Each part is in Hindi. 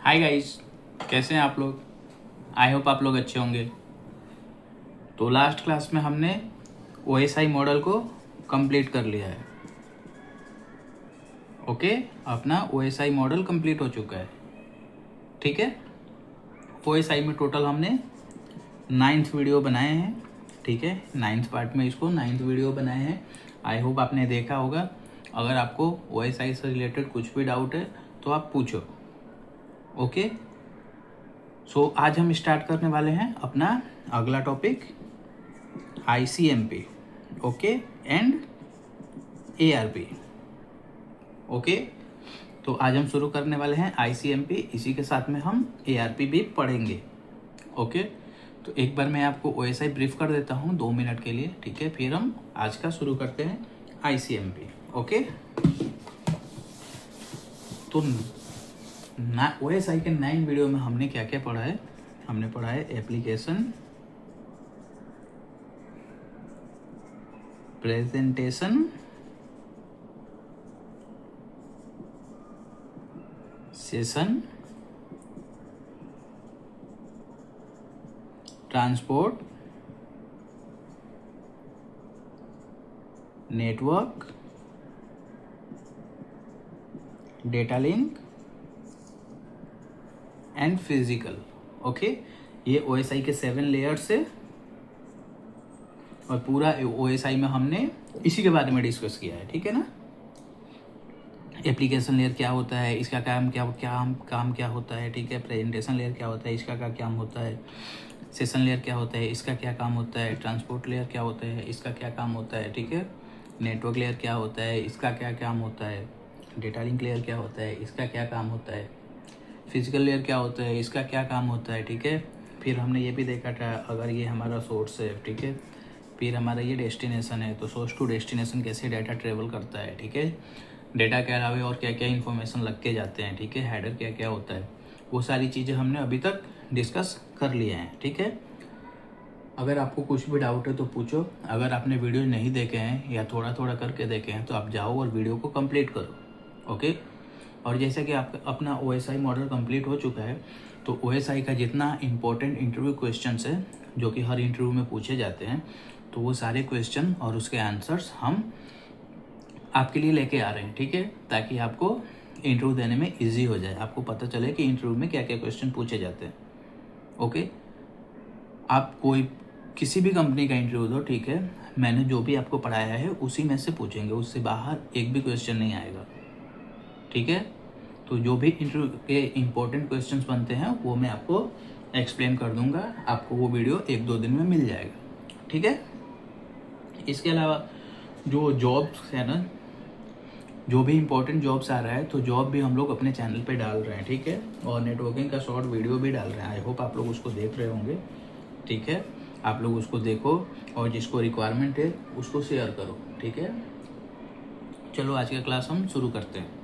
हाय गाइस, कैसे हैं आप लोग। आई होप आप लोग अच्छे होंगे। तो लास्ट क्लास में हमने OSI मॉडल को कंप्लीट कर लिया है। ओके, अपना OSI मॉडल कंप्लीट हो चुका है। ठीक है, OSI में टोटल हमने 9th वीडियो बनाए हैं। ठीक है, 9th पार्ट में इसको 9th वीडियो बनाए हैं। आई होप आपने देखा होगा। अगर आपको OSI से रिलेटेड कुछ भी डाउट है तो आप पूछो। ओके, सो आज हम स्टार्ट करने वाले हैं अपना अगला topic ICMP, okay, and ARP। Okay, तो आज हम शुरू करने वाले हैं ICMP, इसी के साथ में हम ARP भी पढ़ेंगे। ओके, तो एक बार मैं आपको OSI ब्रीफ कर देता हूँ 2 मिनट के लिए। ठीक है, फिर हम आज का शुरू करते हैं ICMP। ओके, तो OSI के 9 वीडियो में हमने क्या क्या पढ़ा है। हमने पढ़ा है application, presentation, session, transport, network, data link and physical. Okay, ये OSI के 7 लेयर्स है और पूरा OSI में हमने इसी के बारे में डिस्कस किया है। ठीक है ना, एप्लीकेशन लेयर क्या होता है, इसका काम क्या होता है। ठीक है, प्रेजेंटेशन लेयर क्या होता है, इसका क्या काम होता है। सेशन लेयर क्या होता है, इसका क्या काम होता है। ट्रांसपोर्ट लेयर क्या होता है, इसका क्या काम होता है। ठीक है, नेटवर्क लेयर क्या होता है, इसका क्या काम होता है। डेटा लिंक लेयर क्या होता है, इसका क्या काम होता है। फिजिकल लेयर क्या होता है, इसका क्या काम होता है। ठीक है, फिर हमने ये भी देखा था, अगर ये हमारा सोर्स है, ठीक है, फिर हमारा ये डेस्टिनेशन है, तो सोर्स टू डेस्टिनेशन कैसे डाटा ट्रेवल करता है। ठीक है, डेटा के अलावा और क्या क्या इन्फॉर्मेशन लग के जाते हैं। ठीक है, हेडर क्या क्या होता है, वो सारी चीज़ें हमने अभी तक डिस्कस कर लिए हैं। ठीक है, अगर आपको कुछ भी डाउट है तो पूछो। अगर आपने वीडियो नहीं देखे हैं या थोड़ा थोड़ा करके देखे हैं तो आप जाओ और वीडियो को कंप्लीट करो। ओके, और जैसा कि आपका अपना OSI मॉडल कंप्लीट हो चुका है, तो OSI का जितना इम्पोर्टेंट इंटरव्यू क्वेश्चंस है जो कि हर इंटरव्यू में पूछे जाते हैं, तो वो सारे क्वेश्चन और उसके आंसर्स हम आपके लिए लेके आ रहे हैं। ठीक है, ताकि आपको इंटरव्यू देने में इजी हो जाए, आपको पता चले कि इंटरव्यू में क्या क्या क्वेश्चन पूछे जाते हैं। ओके, आप कोई किसी भी कंपनी का इंटरव्यू दो, ठीक है, मैंने जो भी आपको पढ़ाया है उसी में से पूछेंगे, उससे बाहर एक भी क्वेश्चन नहीं आएगा। ठीक है, तो जो भी इंटरव्यू के इम्पोर्टेंट क्वेश्चंस बनते हैं वो मैं आपको एक्सप्लेन कर दूंगा। आपको वो वीडियो 1-2 दिन में मिल जाएगा। ठीक है, इसके अलावा जो जॉब्स है ना, जो भी इम्पोर्टेंट जॉब्स आ रहा है, तो जॉब भी हम लोग अपने चैनल पे डाल रहे हैं। ठीक है, और नेटवर्किंग का शॉर्ट वीडियो भी डाल रहे हैं। आई होप आप लोग उसको देख रहे होंगे। ठीक है, आप लोग उसको देखो और जिसको रिक्वायरमेंट है उसको शेयर करो। ठीक है, चलो आज का क्लास हम शुरू करते हैं।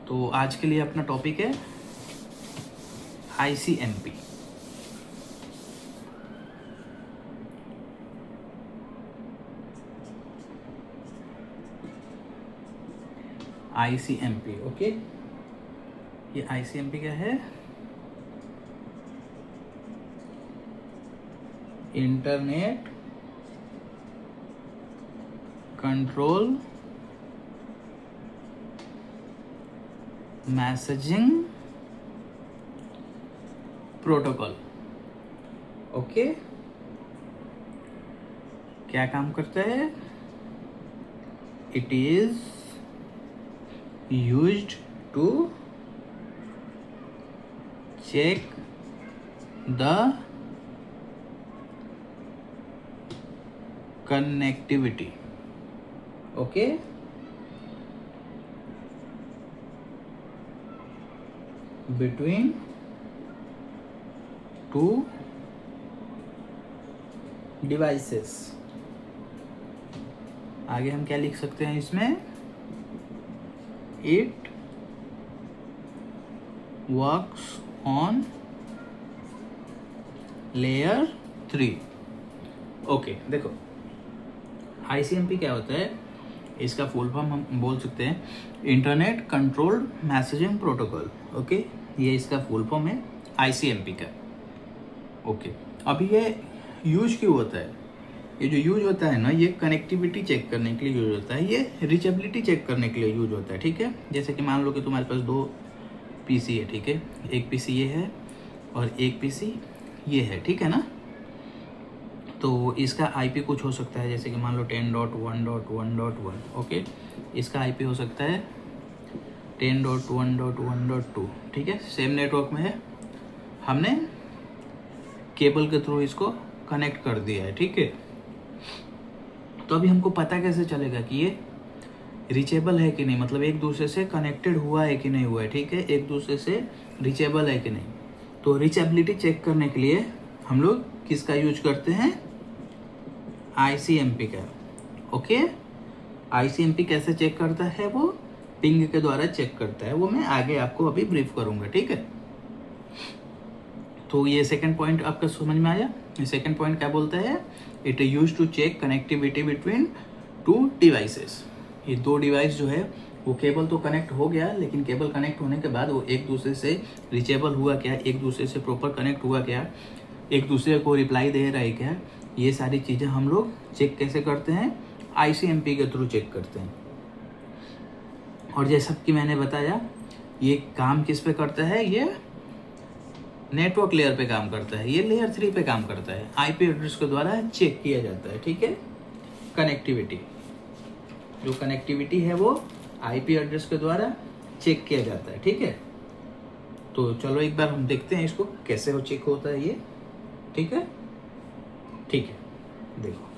तो आज के लिए अपना टॉपिक है ICMP। ICMP, ओके, ये ICMP क्या है? Internet control messaging protocol. Okay, क्या काम करता है? It is used to check the connectivity. Okay, between two devices। आगे हम क्या लिख सकते हैं इसमें? It works on layer 3। Okay, देखो ICMP क्या होता है, इसका फुल फॉर्म हम बोल सकते हैं internet controlled messaging protocol. Okay, ये इसका फुल फॉर्म है ICMP का। ओके, अभी ये यूज क्यों होता है? ये जो यूज होता है ना, ये कनेक्टिविटी चेक करने के लिए यूज होता है, ये रीचेबिलिटी चेक करने के लिए यूज होता है, ठीक है। जैसे कि मान लो कि तुम्हारे पास 2 PC है, ठीक है, एक PC ये है और एक PC ये है, ठीक है ना। तो इसका IP कुछ हो सकता है, जैसे कि मान लो 10.1.1.1, ओके। इसका IP हो सकता है 10.1.1.2, ठीक है। सेम नेटवर्क में है, हमने केबल के थ्रू इसको कनेक्ट कर दिया है, ठीक है। तो अभी हमको पता कैसे चलेगा कि ये रीचेबल है कि नहीं, मतलब एक दूसरे से कनेक्टेड हुआ है कि नहीं हुआ है, ठीक है, एक दूसरे से रीचेबल है कि नहीं। तो रीचेबिलिटी चेक करने के लिए हम लोग किसका यूज करते हैं? ICMP का। ओके, ICMP कैसे चेक करता है? वो पिंग के द्वारा चेक करता है, वो मैं आगे आपको अभी ब्रीफ करूंगा, ठीक है। तो ये सेकंड पॉइंट आपका समझ में आया। ये सेकंड पॉइंट क्या बोलता है? It use to check connectivity between 2 devices. ये 2 डिवाइस जो है वो केबल तो कनेक्ट हो गया, लेकिन केबल कनेक्ट होने के बाद वो एक दूसरे से रीचेबल हुआ क्या, एक दूसरे से प्रॉपर कनेक्ट हुआ क्या, एक दूसरे को रिप्लाई दे रहा है क्या, ये सारी चीज़ें हम लोग चेक कैसे करते हैं? ICMP के थ्रू चेक करते हैं। और जैसा कि मैंने बताया, ये काम किस पे करता है? ये नेटवर्क लेयर पे काम करता है, ये लेयर 3 पे काम करता है। IP एड्रेस के द्वारा चेक किया जाता है, ठीक है। कनेक्टिविटी, जो कनेक्टिविटी है वो IP एड्रेस के द्वारा चेक किया जाता है, ठीक है। तो चलो एक बार हम देखते हैं इसको कैसे हो चेक होता है ये, ठीक है। ठीक है, देखो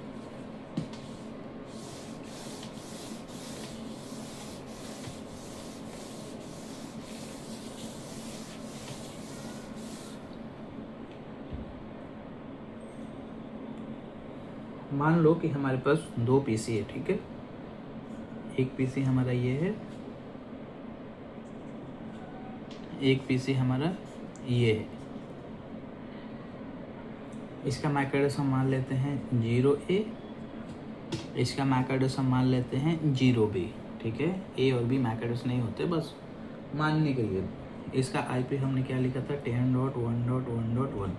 मान लो कि हमारे पास 2 PC है, ठीक है। एक PC हमारा ये है, एक PC हमारा ये है। इसका मैक एड्रेस हम मान लेते हैं 0A, इसका मैक एड्रेस हम मान लेते हैं 0B, ठीक है। A और B मैक एड्रेस नहीं होते, बस मानने के लिए। इसका IP हमने क्या लिखा था? 10.1.1.1।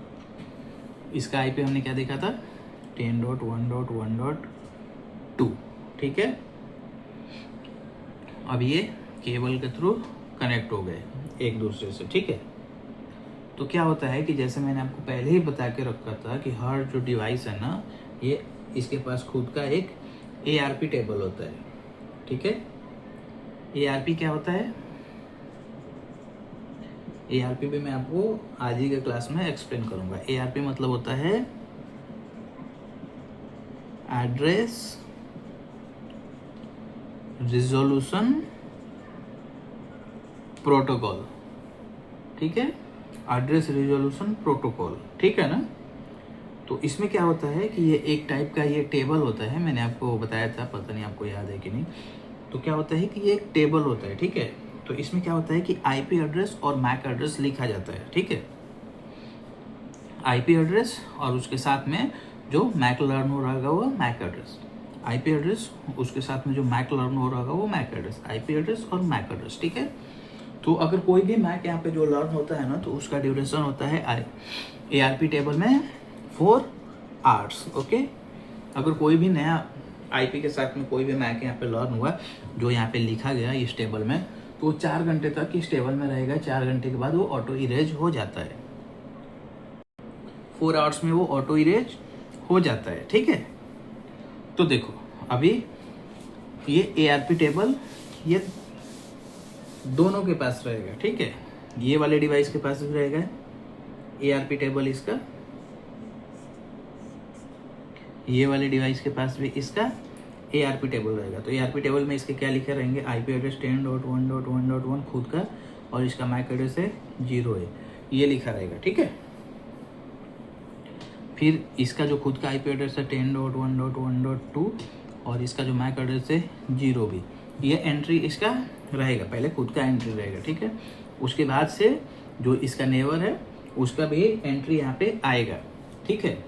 इसका IP हमने क्या देखा था? 10.1.1.2, ठीक है। अब ये केबल के थ्रू कनेक्ट हो गए एक दूसरे से, ठीक है। तो क्या होता है कि जैसे मैंने आपको पहले ही बता के रखा था कि हर जो डिवाइस है ना, ये इसके पास खुद का एक ARP टेबल होता है, ठीक है। ARP क्या होता है? ARP भी मैं आपको आज ही के क्लास में एक्सप्लेन करूंगा। ARP मतलब होता है एड्रेस रिजोल्यूशन प्रोटोकॉल, ठीक है। एड्रेस रिजोल्यूशन प्रोटोकॉल, ठीक है ना। तो इसमें क्या होता है कि ये एक टाइप का ये टेबल होता है, मैंने आपको बताया था, पता नहीं आपको याद है कि नहीं। तो क्या होता है कि ये एक टेबल होता है, ठीक है। तो इसमें क्या होता है कि IP एड्रेस और मैक एड्रेस लिखा जाता है, ठीक है। IP एड्रेस और उसके साथ में जो मैक लर्न हो रहा होगा वो मैक एड्रेस, IP एड्रेस उसके साथ में जो मैक लर्न हो रहा होगा वो मैक एड्रेस, IP एड्रेस और मैक एड्रेस, ठीक है। तो अगर कोई भी मैक यहाँ पे जो लर्न होता है ना, तो उसका ड्यूरेशन होता है ARP टेबल में 4 आवर्स, ओके। अगर कोई भी नया IP के साथ में कोई भी मैक यहाँ पे लर्न हुआ, जो यहाँ पे लिखा गया इस टेबल में, तो 4 घंटे तक इस टेबल में रहेगा। 4 घंटे के बाद वो ऑटो इरेज हो जाता है, 4 आवर्स में वो ऑटो इरेज हो जाता है, ठीक है। तो देखो अभी ये ARP टेबल ये दोनों के पास रहेगा, ठीक है। ये वाले डिवाइस के पास भी रहेगा ARP टेबल इसका, ये वाले डिवाइस के पास भी इसका ARP टेबल रहेगा। तो ARP टेबल में इसके क्या लिखे रहेंगे? IP एड्रेस 10.1.1.1 खुद का, और इसका मैक एड्रेस है 0 है, ये लिखा रहेगा, ठीक है। फिर इसका जो खुद का IP एड्रेस है 10.1.1.2 और इसका जो मैक एड्रेस है 0B, ये एंट्री इसका रहेगा, पहले खुद का एंट्री रहेगा, ठीक है। उसके बाद से जो इसका नेबर है उसका भी एंट्री यहाँ पे आएगा, ठीक है।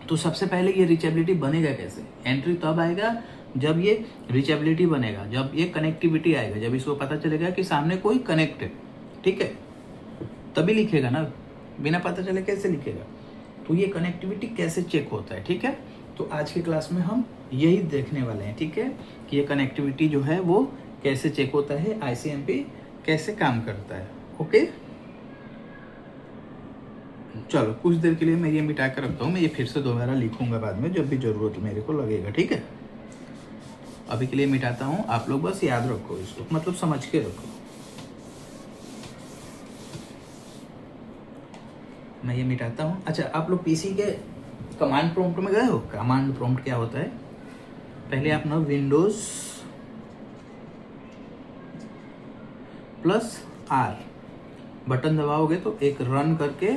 तो सबसे पहले ये रीचेबिलिटी बनेगा कैसे? एंट्री तब आएगा जब ये रीचेबिलिटी बनेगा, जब ये कनेक्टिविटी आएगा, जब इसको पता चलेगा कि सामने कोई कनेक्ट है, ठीक है। तभी लिखेगा ना, बिना पता चले कैसे लिखेगा। तो ये कनेक्टिविटी कैसे चेक होता है, ठीक है। तो आज की क्लास में हम यही देखने वाले हैं, ठीक है, कि ये कनेक्टिविटी जो है वो कैसे चेक होता है, ICMP कैसे काम करता है। ओके, चलो कुछ देर के लिए मैं ये मिटा कर रखता हूँ, मैं ये फिर से दोबारा लिखूंगा बाद में जब भी ज़रूरत मेरे को लगेगा, ठीक है। अभी के लिए मिटाता हूँ, आप लोग बस याद रखो इसको, मतलब समझ के रखो। मैं ये मिटाता हूँ। अच्छा, आप लोग पीसी के कमांड प्रॉम्प्ट में गए हो? कमांड प्रॉम्प्ट क्या होता है? पहले आप ना विंडोज +R बटन दबाओगे तो एक रन करके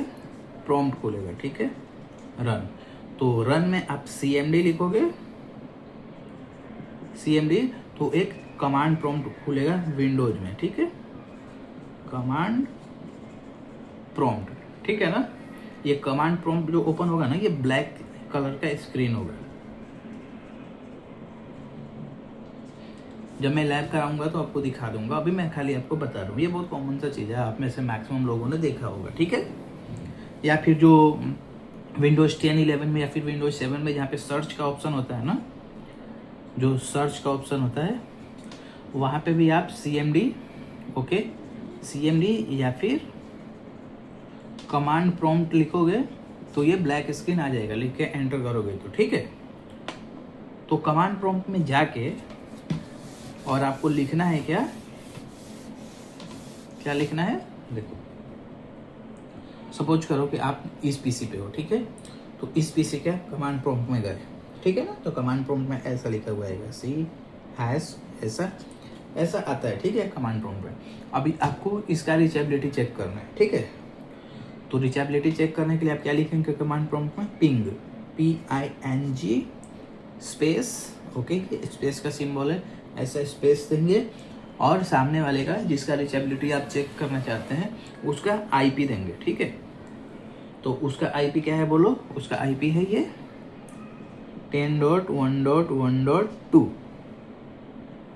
प्रॉम्प्ट खुलेगा, ठीक है, रन। तो रन में आप CMD लिखोगे, CMD, तो एक कमांड प्रॉम्प्ट खुलेगा विंडोज में, ठीक है, कमांड प्रॉम्प्ट, ठीक है ना। ये कमांड प्रॉम्प्ट जो ओपन होगा ना, ये ब्लैक कलर का स्क्रीन होगा। जब मैं लैब कराऊंगा तो आपको दिखा दूंगा, अभी मैं खाली आपको बता रहा हूँ। ये बहुत कॉमन सा चीज़ है, आप में से मैक्सिमम लोगों ने देखा होगा, ठीक है। या फिर जो विंडोज 10, 11 में या फिर विंडोज 7 में जहाँ पे सर्च का ऑप्शन होता है ना, जो सर्च का ऑप्शन होता है वहाँ पे भी आप CMD, ओके, CMD या फिर कमांड प्रॉम्प्ट लिखोगे तो ये ब्लैक स्क्रीन आ जाएगा, लिख के एंटर करोगे तो, ठीक है। तो कमांड प्रॉम्प्ट में जाके और आपको लिखना है क्या लिखना है, देखो, सपोज करो कि आप इस पीसी पे हो, ठीक है, तो इस पीसी के कमांड प्रॉम्प्ट में गए, ठीक है ना। तो कमांड प्रॉम्प्ट में ऐसा लिखा हुआ है C# ऐसा आता है, ठीक है, कमांड प्रॉम्प्ट में। अभी आपको इसका रीचेबिलिटी चेक करना है, ठीक है। तो रीचेबिलिटी चेक करने के लिए आप क्या लिखेंगे कमांड प्रॉम्प्ट में? Ping, PING space, okay, space का सिंबल है, ऐसा स्पेस देंगे और सामने वाले का जिसका रीचेबिलिटी आप चेक करना चाहते हैं उसका IP देंगे, ठीक है। तो उसका IP क्या है बोलो? उसका IP है ये 10.1.1.2,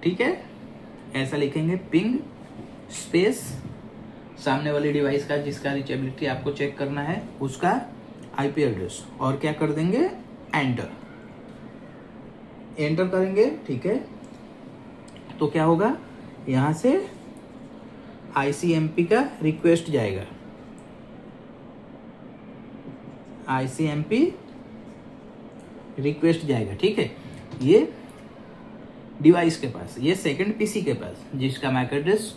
ठीक है। ऐसा लिखेंगे पिंग स्पेस सामने वाली डिवाइस का जिसका रीचेबिलिटी आपको चेक करना है उसका IP एड्रेस, और क्या कर देंगे? एंटर करेंगे, ठीक है। तो क्या होगा? यहाँ से ICMP का रिक्वेस्ट जाएगा, ICMP रिक्वेस्ट जाएगा, ठीक है, ये डिवाइस के पास, ये सेकंड पीसी के पास जिसका मैक एड्रेस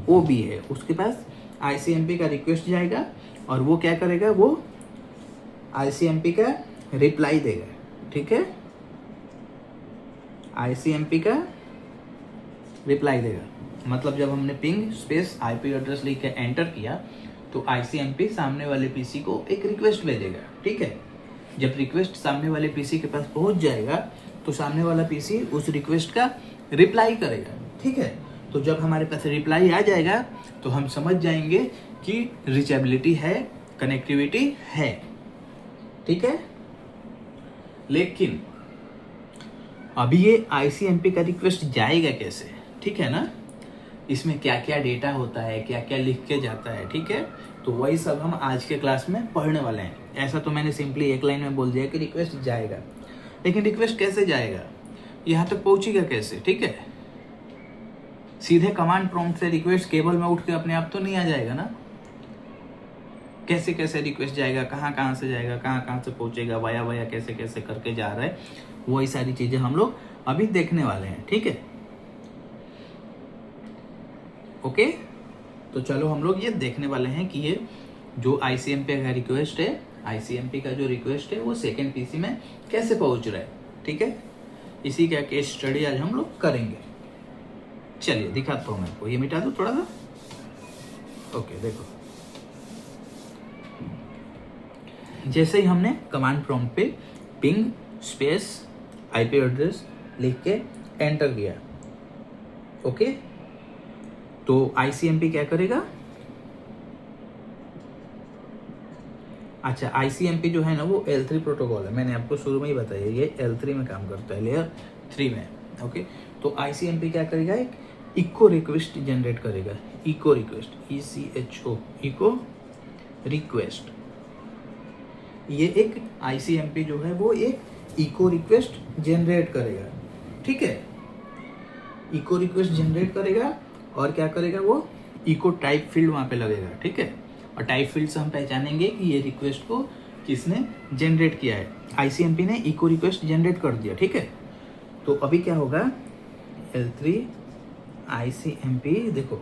OB है, उसके पास ICMP का रिक्वेस्ट जाएगा और वो क्या करेगा? वो ICMP का रिप्लाई देगा, ठीक है, ICMP का रिप्लाई देगा। मतलब जब हमने पिंग स्पेस IP एड्रेस लिख के एंटर किया तो ICMP सामने वाले पीसी को एक रिक्वेस्ट भेजेगा, ठीक है। जब रिक्वेस्ट सामने वाले पीसी के पास पहुंच जाएगा तो सामने वाला पीसी उस रिक्वेस्ट का रिप्लाई करेगा, ठीक है। तो जब हमारे पास रिप्लाई आ जाएगा तो हम समझ जाएंगे कि रीचेबिलिटी है, कनेक्टिविटी है, ठीक है। लेकिन अभी ये ICMP का रिक्वेस्ट जाएगा कैसे, ठीक है ना। इसमें क्या क्या डेटा होता है, क्या क्या लिख के जाता है, ठीक है। तो वही सब हम आज के क्लास में पढ़ने वाले हैं। ऐसा तो मैंने सिंपली एक लाइन में बोल दिया कि रिक्वेस्ट जाएगा, लेकिन रिक्वेस्ट कैसे जाएगा, यहाँ तक पहुंचेगा कैसे, ठीक है। सीधे कमांड प्रॉम्प्ट से रिक्वेस्ट केबल में उठ के अपने आप तो नहीं आ जाएगा ना। कैसे कैसे रिक्वेस्ट जाएगा, कहाँ से जाएगा, कहाँ से पहुंचेगा, वाया कैसे कैसे करके जा रहा है, वही सारी चीजें हम लोग अभी देखने वाले हैं, ठीक है। ओके, तो चलो हम लोग ये देखने वाले हैं कि ये जो ICMP का रिक्वेस्ट है, ICMP का जो रिक्वेस्ट है वो सेकंड पीसी में कैसे पहुंच रहा है, ठीक है। इसी का केस स्टडी आज हम लोग करेंगे। चलिए दिखाता हूँ मैं आपको, ये मिटा दूँ थोड़ा सा, ओके। देखो, जैसे ही हमने कमांड प्रॉम्प्ट पे पिंग स्पेस IP एड्रेस लिख के एंटर किया, ओके, तो ICMP क्या करेगा? अच्छा, ICMP जो है ना वो L3 प्रोटोकॉल है, मैंने आपको शुरू में ही बताया, ये L3 में काम करता है, लेयर 3 में, ओके। तो ICMP क्या करेगा? एक इको रिक्वेस्ट जनरेट करेगा, echo request, ECHO, echo request, ये एक ICMP जो है वो एक इको रिक्वेस्ट जनरेट करेगा, ठीक है। इको रिक्वेस्ट जनरेट करेगा और क्या करेगा, वो इको टाइप फील्ड वहाँ पे लगेगा, ठीक है। और टाइप फील्ड से हम पहचानेंगे कि ये रिक्वेस्ट को किसने जनरेट किया है। ICMP ने इको रिक्वेस्ट जनरेट कर दिया, ठीक है। तो अभी क्या होगा, L3 ICMP, देखो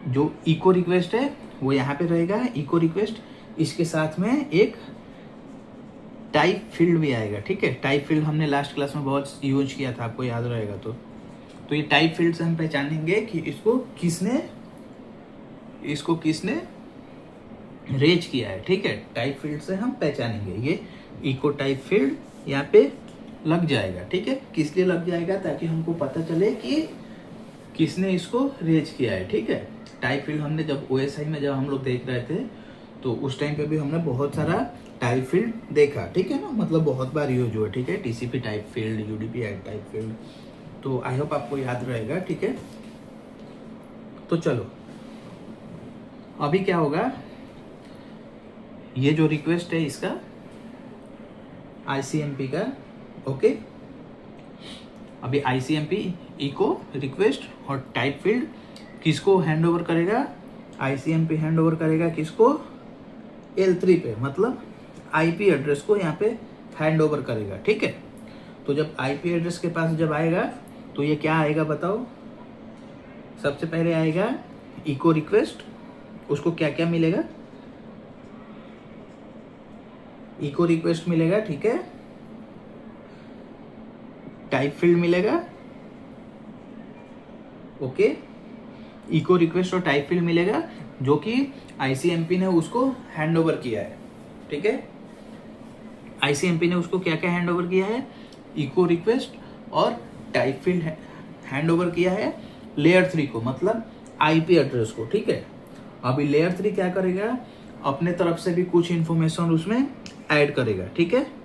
जो इको रिक्वेस्ट है वो यहाँ पे रहेगा, इको रिक्वेस्ट, इसके साथ में एक टाइप फील्ड भी आएगा, ठीक है। टाइप फील्ड हमने लास्ट क्लास में बहुत यूज किया था, आपको याद रहेगा तो ये टाइप फील्ड से हम पहचानेंगे कि इसको किसने रेज किया है, ठीक है। टाइप फील्ड से हम पहचानेंगे, ये इको टाइप फील्ड यहाँ पे लग जाएगा, ठीक है। किस लिए लग जाएगा, ताकि हमको पता चले कि किसने इसको रेज किया है, ठीक है। टाइप फील्ड हमने जब OSI में जब हम लोग देख रहे थे तो उस टाइम पे भी हमने बहुत सारा टाइप फील्ड देखा, ठीक है ना, मतलब बहुत बार यूज हुआ, ठीक है। TCP type field, UDP type field, तो आई होप आपको याद रहेगा, ठीक है। तो चलो अभी क्या होगा, ये जो रिक्वेस्ट है इसका ICMP का, ओके। अभी ICMP इको रिक्वेस्ट और टाइप फील्ड किसको हैंड ओवर करेगा, ICMP हैंड ओवर करेगा किसको, L3 पे, मतलब IP एड्रेस को यहाँ पे हैंड ओवर करेगा, ठीक है। तो जब IP एड्रेस के पास जब आएगा तो ये क्या आएगा बताओ, सबसे पहले आएगा इको रिक्वेस्ट, उसको क्या क्या मिलेगा, इको रिक्वेस्ट मिलेगा, ठीक है। टाइप फील्ड मिलेगा, ओके। इको रिक्वेस्ट और टाइप फील्ड मिलेगा जो कि ICMP ने उसको हैंड ओवर किया है, ठीक है। ICMP ने उसको क्या क्या हैंड ओवर किया है, इको रिक्वेस्ट और टाइप फील्ड हैंड ओवर किया है लेयर 3 को, मतलब IP एड्रेस को, ठीक है। अभी लेयर 3 क्या करेगा, अपने तरफ से भी कुछ इंफॉर्मेशन उसमें ऐड करेगा, ठीक है।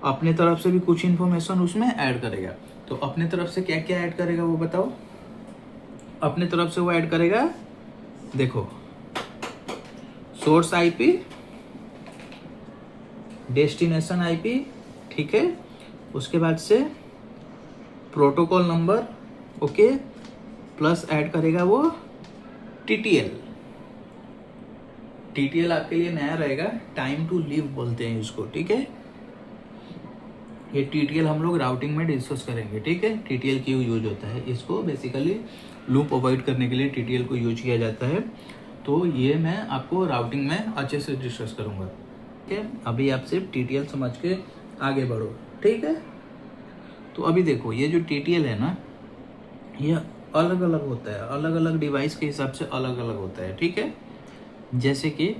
अपने तरफ से भी कुछ इंफॉर्मेशन उसमें ऐड करेगा। तो अपने तरफ से क्या क्या ऐड करेगा वो बताओ, अपने तरफ से वो ऐड करेगा, देखो, सोर्स IP, डेस्टिनेशन IP, ठीक है। उसके बाद से protocol number, okay, plus add करेगा वो TTL आपके लिए नया रहेगा, टाइम टू लीव बोलते हैं इसको, ठीक है। ये TTL हम लोग राउटिंग में डिस्कस करेंगे, ठीक है। TTL क्यों यूज होता है, इसको बेसिकली लूप अवॉइड करने के लिए TTL को यूज किया जाता है। तो ये मैं आपको राउटिंग में अच्छे से डिस्कस करूँगा, ठीक है। अभी आप सिर्फ TTL समझ के आगे बढ़ो, ठीक है। तो अभी देखो, ये जो TTL है ना, ये अलग अलग होता है, अलग अलग डिवाइस के हिसाब से अलग अलग होता है, ठीक है। जैसे कि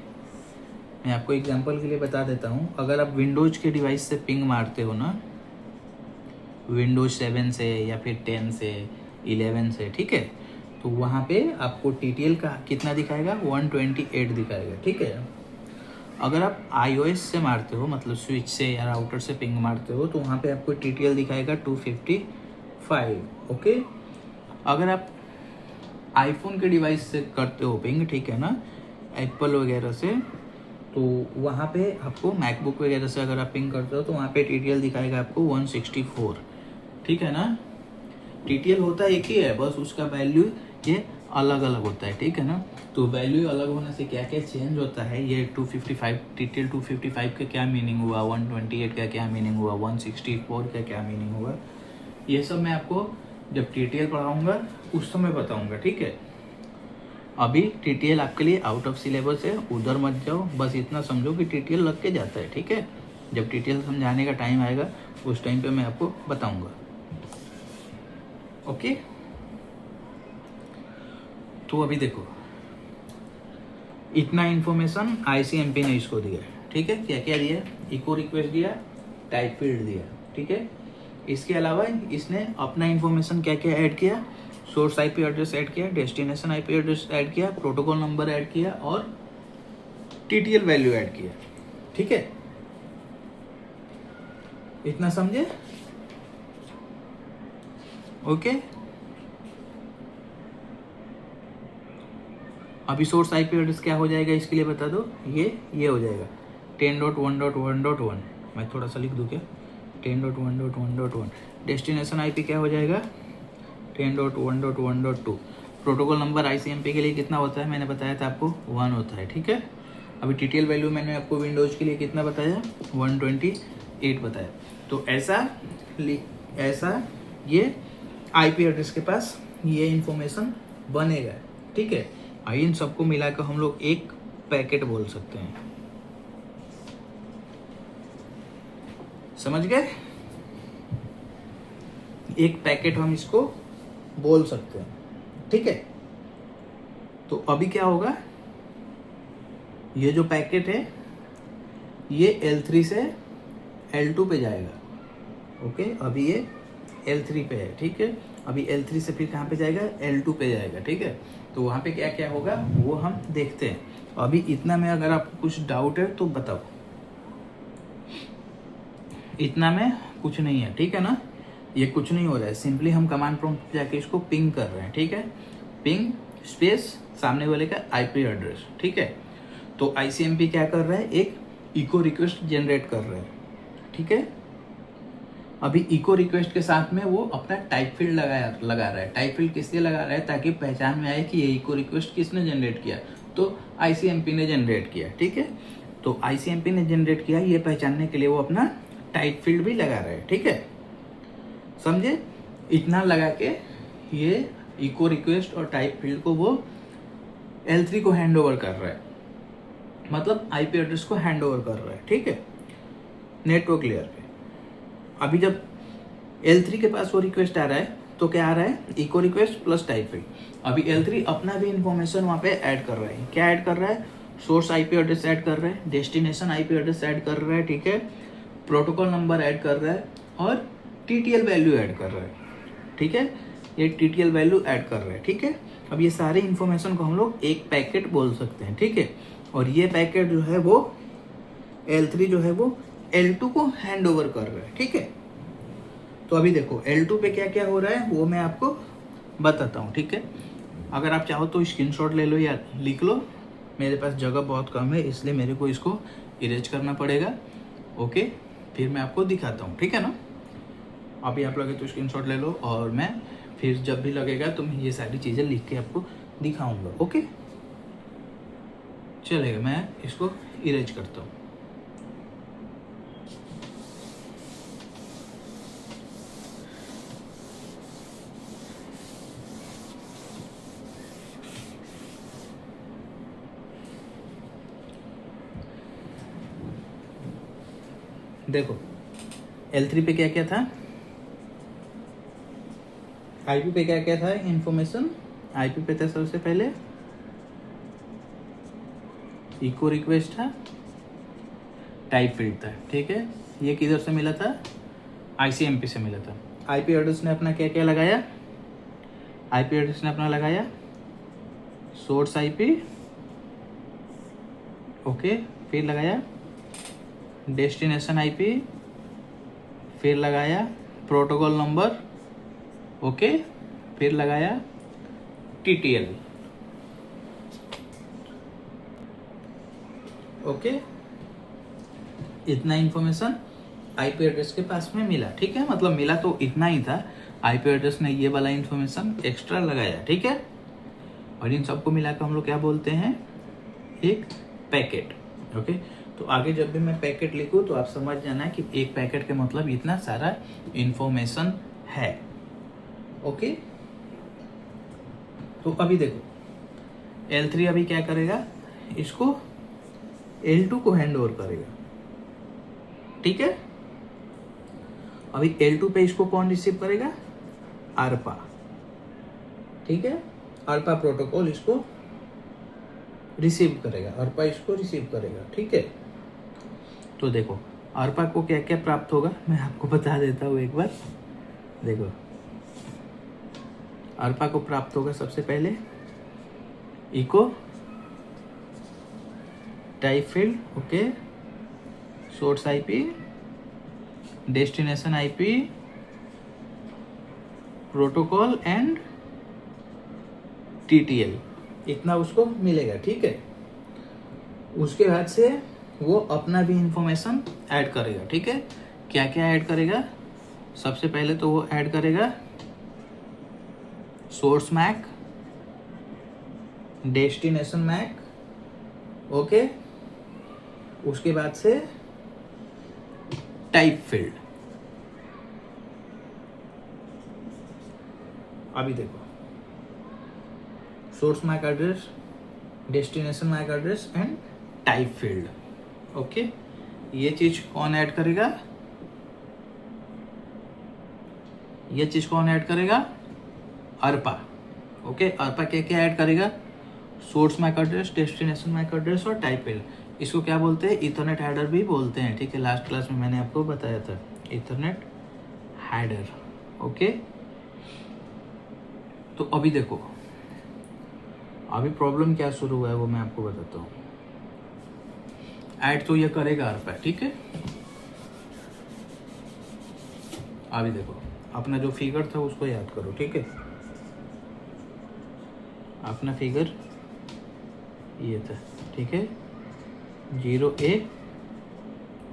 मैं आपको एग्जांपल के लिए बता देता हूँ, अगर आप विंडोज के डिवाइस से पिंग मारते हो ना, विंडोज 7 से या फिर 10 से 11 से, ठीक है, तो वहाँ पे आपको TTL का कितना दिखाएगा, 128 दिखाएगा, ठीक है। अगर आप iOS से मारते हो, मतलब स्विच से या राउटर से पिंग मारते हो, तो वहाँ पे आपको TTL दिखाएगा 255, ओके। अगर आप आईफोन के डिवाइस से करते हो पिंग, ठीक है ना, एप्पल वगैरह से, तो वहाँ पे आपको मैकबुक वगैरह से अगर आप पिंग करते हो तो वहाँ पे TTL दिखाएगा आपको 164, ठीक है ना। TTL होता एक ही है, बस उसका वैल्यू ये अलग अलग होता है, ठीक है ना। तो वैल्यू अलग होने से क्या क्या चेंज होता है, ये 255, TTL 255 का क्या मीनिंग हुआ, 128 का क्या मीनिंग हुआ, 164 का क्या मीनिंग हुआ, ये सब मैं आपको जब TTL पढ़ाऊँगा उस समय बताऊँगा, ठीक है। अभी TTL आपके लिए आउट ऑफ सिलेबस है, उधर मत जाओ, बस इतना समझो कि TTL लग के जाता है, ठीक है। जब TTL समझाने का टाइम आएगा उस टाइम पे मैं आपको बताऊंगा, ओके। तो अभी देखो, इतना इन्फॉर्मेशन ICMP ने इसको दिया, ठीक है। क्या क्या दिया, इको रिक्वेस्ट दिया, टाइप फील्ड दिया, ठीक है। इसके अलावा इसने अपना इन्फॉर्मेशन क्या क्या ऐड किया, सोर्स IP एड्रेस ऐड किया, डेस्टिनेशन IP एड्रेस ऐड किया, प्रोटोकॉल नंबर ऐड किया और TTL वैल्यू ऐड किया, ठीक है। इतना समझे, ओके। अभी सोर्स आईपी एड्रेस क्या हो जाएगा इसके लिए बता दो, ये हो जाएगा 10.1.1.1। मैं थोड़ा सा लिख दूँ क्या, 10.1.1.1। डेस्टिनेशन आईपी क्या हो जाएगा 10.1.1.2। प्रोटोकॉल नंबर आईसीएमपी के लिए कितना होता है, मैंने बताया था आपको 1 होता है, ठीक है। अभी टीटीएल वैल्यू मैंने आपको विंडोज़ के लिए कितना बताया 128 बताया। तो ऐसा ये आईपी एड्रेस के पास ये इंफॉर्मेशन बनेगा, ठीक है। इन सबको मिलाकर हम लोग एक पैकेट बोल सकते हैं, समझ गए। एक पैकेट हम इसको बोल सकते हैं, ठीक है। तो अभी क्या होगा, ये जो पैकेट है ये L3 से L2 पे जाएगा, ओके। अभी ये L3 पे है, ठीक है। अभी L3 से फिर कहाँ पे जाएगा L2 पे जाएगा, ठीक है। तो वहाँ पे क्या क्या होगा वो हम देखते हैं। अभी इतना में अगर आपको कुछ डाउट है तो बताओ, इतना में कुछ नहीं है, ठीक है ना। ये कुछ नहीं हो रहा है, सिंपली हम कमांड प्रॉम्प्ट जाके इसको पिंग कर रहे हैं, ठीक है। पिंग स्पेस सामने वाले का आईपी एड्रेस, ठीक है। तो आईसीएमपी क्या कर रहा है, एक इको रिक्वेस्ट जनरेट कर रहा है, ठीक है। अभी इको रिक्वेस्ट के साथ में वो अपना टाइप फील्ड लगा रहा है। टाइप फील्ड किस लिए लगा रहा है, ताकि पहचान में आए कि ये इको रिक्वेस्ट किसने जनरेट किया, तो आईसीएमपी ने जनरेट किया, ठीक है। तो आईसीएमपी ने जनरेट किया, ये पहचानने के लिए वो अपना टाइप फील्ड भी लगा रहा है, ठीक है, समझे। इतना लगा के ये इको रिक्वेस्ट और टाइप फील्ड को वो L3 को हैंड ओवर कर रहा है, मतलब आईपी एड्रेस को हैंड ओवर कर रहा है, ठीक है, नेटवर्क लेयर पे। अभी जब L3 के पास वो रिक्वेस्ट आ रहा है तो क्या आ रहा है, echo request plus type field. अभी L3 अपना भी इंफॉर्मेशन वहाँ पे ऐड कर रहा है। क्या ऐड कर रहा है, सोर्स आईपी एड्रेस ऐड कर रहा है, डेस्टिनेशन आईपी एड्रेस ऐड कर रहा है, ठीक है, प्रोटोकॉल नंबर ऐड कर रहा है और टीटीएल वैल्यू ऐड कर रहा है, ठीक है। ये टीटीएल वैल्यू ऐड कर रहा है, ठीक है। अब ये सारे इंफॉर्मेशन को हम लोग एक पैकेट बोल सकते हैं, ठीक है। और ये पैकेट जो है वो L3 जो है वो L2 को हैंड ओवर कर रहा है, ठीक है। तो अभी देखो L2 पे क्या क्या हो रहा है वो मैं आपको बताता हूँ, ठीक है। अगर आप चाहो तो स्क्रीनशॉट ले लो या लिख लो, मेरे पास जगह बहुत कम है इसलिए मेरे को इसको इरेज करना पड़ेगा, ओके। फिर मैं आपको दिखाता हूँ, ठीक है ना। अभी आप लगे तो स्क्रीनशॉट ले लो और मैं फिर जब भी लगेगा तो मैं ये सारी चीज़ें लिख के आपको दिखाऊंगा, ओके। चलेगा, मैं इसको इरेज करता हूँ। देखो L3 पे क्या क्या था, आईपी पे क्या क्या था इंफॉर्मेशन। आईपी पे था सबसे पहले इको रिक्वेस्ट था, टाइप फील्ड था, ठीक है। ये किधर से मिला था, आईसीएमपी से मिला था। आईपी एड्रेस ने अपना क्या क्या लगाया, आईपी एड्रेस ने अपना लगाया सोर्स आईपी, ओके, फिर लगाया डेस्टिनेशन आईपी, फिर लगाया प्रोटोकॉल नंबर, ओके, फिर लगाया टीटीएल, ओके। इतना इंफॉर्मेशन आईपी एड्रेस के पास में मिला, ठीक है। मतलब मिला तो इतना ही था, आईपी एड्रेस ने ये वाला इंफॉर्मेशन एक्स्ट्रा लगाया, ठीक है। और इन सबको मिलाकर हम लोग क्या बोलते हैं, एक पैकेट, ओके। तो आगे जब भी मैं पैकेट लिखूँ तो आप समझ जाना कि एक पैकेट के मतलब इतना सारा इंफॉर्मेशन है, ओके। तो अभी देखो L3 अभी क्या करेगा, इसको L2 को हैंड ओवर करेगा, ठीक है। अभी L2 पे इसको कौन रिसीव करेगा, ARPA, ठीक है। ARPA प्रोटोकॉल इसको रिसीव करेगा, ARPA इसको रिसीव करेगा, ठीक है। तो देखो ARPA को क्या क्या प्राप्त होगा मैं आपको बता देता हूँ एक बार। देखो ARPA को प्राप्त होगा सबसे पहले echo type field, okay, source IP, destination IP, protocol and TTL, इतना उसको मिलेगा, ठीक है। उसके बाद से वो अपना भी इंफॉर्मेशन ऐड करेगा, ठीक है। क्या क्या ऐड करेगा? सबसे पहले तो वो ऐड करेगा source MAC, destination MAC, okay. उसके बाद से टाइप फील्ड। अभी देखो, source MAC address, destination MAC address and type field, okay. ये चीज कौन ऐड करेगा? ये चीज कौन ऐड करेगा? अर्पा, ओके। अर्पा क्या क्या ऐड करेगा? Source MAC address, destination MAC address और टाइप फील्ड। इसको क्या बोलते हैं? इथरनेट हेडर भी बोलते हैं, ठीक है। लास्ट क्लास में मैंने आपको बताया था इथरनेट हेडर, ओके। तो अभी देखो, अभी प्रॉब्लम क्या शुरू हुआ है वो मैं आपको बताता हूँ। ऐड तो ये करेगा अर्पा, ठीक है। अभी देखो, अपना जो फिगर था उसको याद करो, ठीक है। अपना फिगर ये था, ठीक है। 0A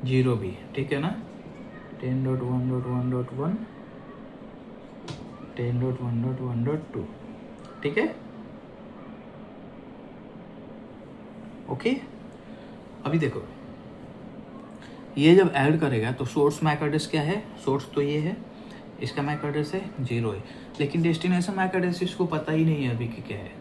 0B, ठीक है ना। 10.1.1.1 10.1.1.2, ठीक है, ओके। अभी देखो, ये जब ऐड करेगा तो सोर्स मैक एड्रेस क्या है? सोर्स तो ये है, इसका मैक एड्रेस है 0 है, लेकिन डेस्टिनेशन मैक एड्रेस इसको पता ही नहीं है अभी कि क्या है,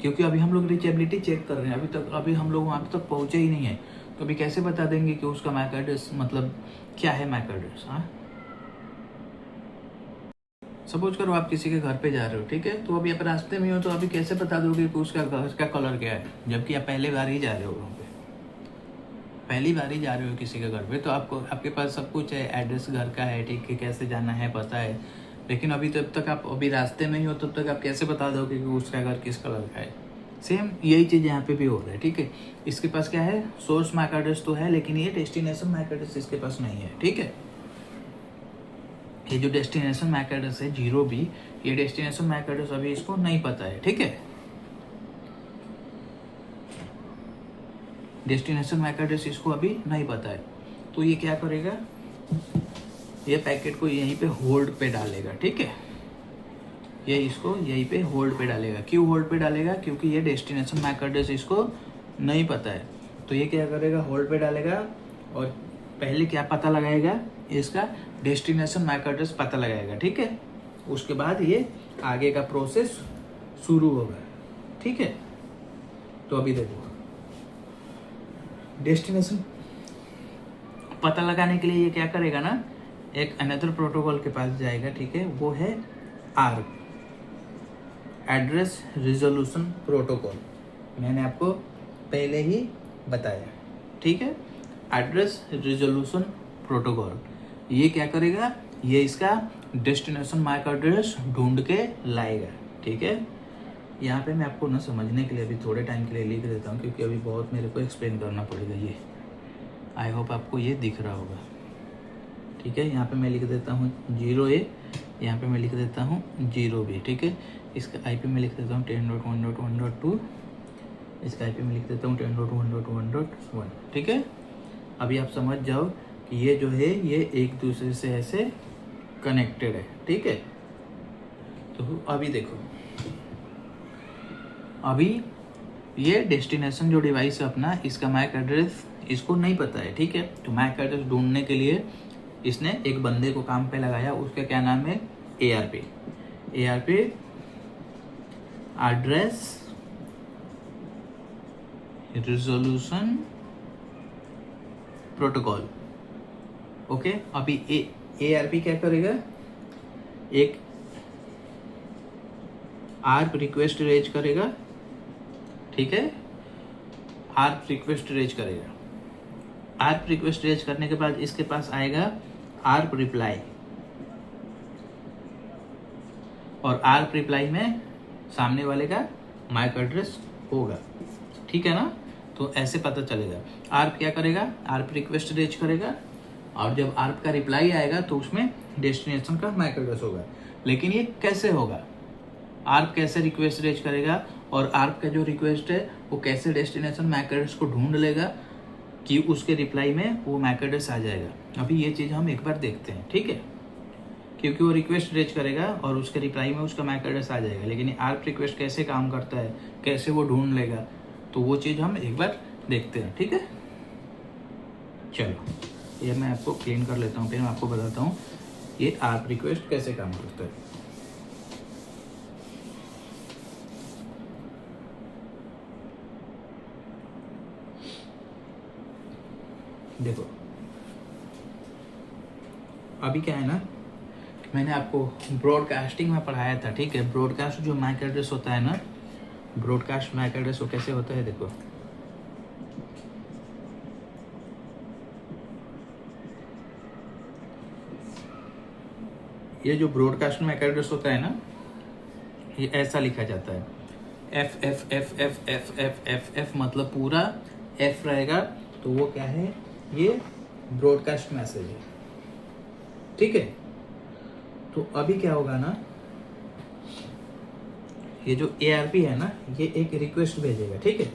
क्योंकि अभी हम लोग रीचेबिलिटी चेक कर रहे हैं। अभी हम लोग वहाँ तक पहुँचे ही नहीं है, तो अभी कैसे बता देंगे कि उसका मैक एड्रेस मतलब क्या है मैक एड्रेस? हाँ, सपोज करो आप किसी के घर पे जा रहे हो, ठीक है। तो अभी आप रास्ते में हो, तो अभी कैसे बता दोगे कि उसका घर का कलर क्या है, जबकि आप पहले बार ही जा रहे हो वहाँ पे, पहली बार ही जा रहे हो किसी के घर पे। तो आपको, आपके पास सब कुछ है, एड्रेस घर का है, ठीक है, कैसे जाना है पता है, लेकिन अभी तब तक आप अभी रास्ते में ही हो, तब तक आप कैसे बता दोगे कि उसका घर किस कलर का है? सेम यही चीज़ यहाँ पे भी हो रहा है, ठीक है। इसके पास क्या है? सोर्स मैक एड्रेस तो है, लेकिन ये डेस्टिनेशन मैक एड्रेस इसके पास नहीं है, ठीक है। ये जो डेस्टिनेशन मैक एड्रेस है 0B, ये डेस्टिनेशन मैक एड्रेस अभी इसको नहीं पता है, ठीक है। डेस्टिनेशन मैक एड्रेस इसको अभी नहीं पता है, तो ये क्या करेगा? ये पैकेट को यहीं पे होल्ड पे डालेगा, ठीक है। ये इसको यहीं पे होल्ड पे डालेगा। क्यों होल्ड पे डालेगा? क्योंकि ये डेस्टिनेशन मैक एड्रेस इसको नहीं पता है। तो ये क्या करेगा? होल्ड पे डालेगा, और पहले क्या पता लगाएगा? इसका डेस्टिनेशन मैक एड्रेस पता लगाएगा, ठीक है। उसके बाद ये आगे का प्रोसेस शुरू होगा, ठीक है। तो अभी देखो, डेस्टिनेशन पता लगाने के लिए ये क्या करेगा ना, एक अनदर प्रोटोकॉल के पास जाएगा, ठीक है। वो है आर्क, एड्रेस रिजोल्यूशन प्रोटोकॉल। मैंने आपको पहले ही बताया, ठीक है। एड्रेस रिजोल्यूशन प्रोटोकॉल ये क्या करेगा? ये इसका डेस्टिनेशन मैक एड्रेस ढूंढ के लाएगा, ठीक है। यहाँ पे मैं आपको ना समझने के लिए अभी थोड़े टाइम के लिए लिख देता हूँ, क्योंकि अभी बहुत मेरे को एक्सप्लेन करना पड़ेगा। ये आई होप आपको ये दिख रहा होगा, ठीक है। यहाँ पे मैं लिख देता हूँ 0A, यहाँ पे मैं लिख देता हूँ 0B, ठीक है। इसका IP में लिख देता हूँ 10.1.1.2, इसका IP में लिख देता हूँ 10.1.1.1, ठीक है। अभी आप समझ जाओ कि ये जो है ये एक दूसरे से ऐसे कनेक्टेड है, ठीक है। तो अभी देखो, अभी ये डेस्टिनेशन जो डिवाइस है अपना, इसका मैक एड्रेस इसको नहीं पता है, ठीक है। तो मैक एड्रेस ढूंढने के लिए इसने एक बंदे को काम पे लगाया, उसका क्या नाम है? ARP, address resolution protocol, okay. अभी ARP क्या करेगा? एक ARP रिक्वेस्ट रेज करेगा, ठीक है। ARP रिक्वेस्ट रेज करेगा। ARP रिक्वेस्ट रेज करने के बाद इसके पास आएगा ARP रिप्लाई, और ARP रिप्लाई में सामने वाले का मैक एड्रेस होगा, ठीक है ना। तो ऐसे पता चलेगा। ARP क्या करेगा? ARP रिक्वेस्ट रेज करेगा, और जब ARP का रिप्लाई आएगा तो उसमें डेस्टिनेशन का मैक एड्रेस होगा। लेकिन ये कैसे होगा? आर्प कैसे रिक्वेस्ट रेज करेगा और आर्प का जो रिक्वेस्ट है वो कैसे डेस्टिनेशन मैक एड्रेस को ढूंढ लेगा कि उसके रिप्लाई में वो मैक एड्रेस आ जाएगा। अभी ये चीज़ हम एक बार देखते हैं, ठीक है, क्योंकि वो रिक्वेस्ट रेज करेगा और उसके रिप्लाई में उसका मैक एड्रेस आ जाएगा, लेकिन ये आर्प रिक्वेस्ट कैसे काम करता है, कैसे वो ढूंढ लेगा, तो वो चीज़ हम एक बार देखते हैं, ठीक है। चलो ये मैं आपको क्लीन कर लेता हूँ, फिर मैं आपको बताता हूँ ये आर्प रिक्वेस्ट कैसे काम करता है। देखो अभी क्या है ना, मैंने आपको ब्रॉडकास्टिंग में पढ़ाया था, ठीक है। ब्रॉडकास्ट जो मैक एड्रेस होता है ना, ब्रॉडकास्ट मैक एड्रेस वो कैसे होता है, देखो ये जो ब्रॉडकास्ट मैक एड्रेस होता है ना, ये ऐसा लिखा जाता है, F F F F F F F F मतलब पूरा एफ रहेगा, तो वो क्या है, ये ब्रॉडकास्ट मैसेज है, ठीक है। तो अभी क्या होगा ना, ये जो ARP है ना, ये एक रिक्वेस्ट भेजेगा, ठीक है।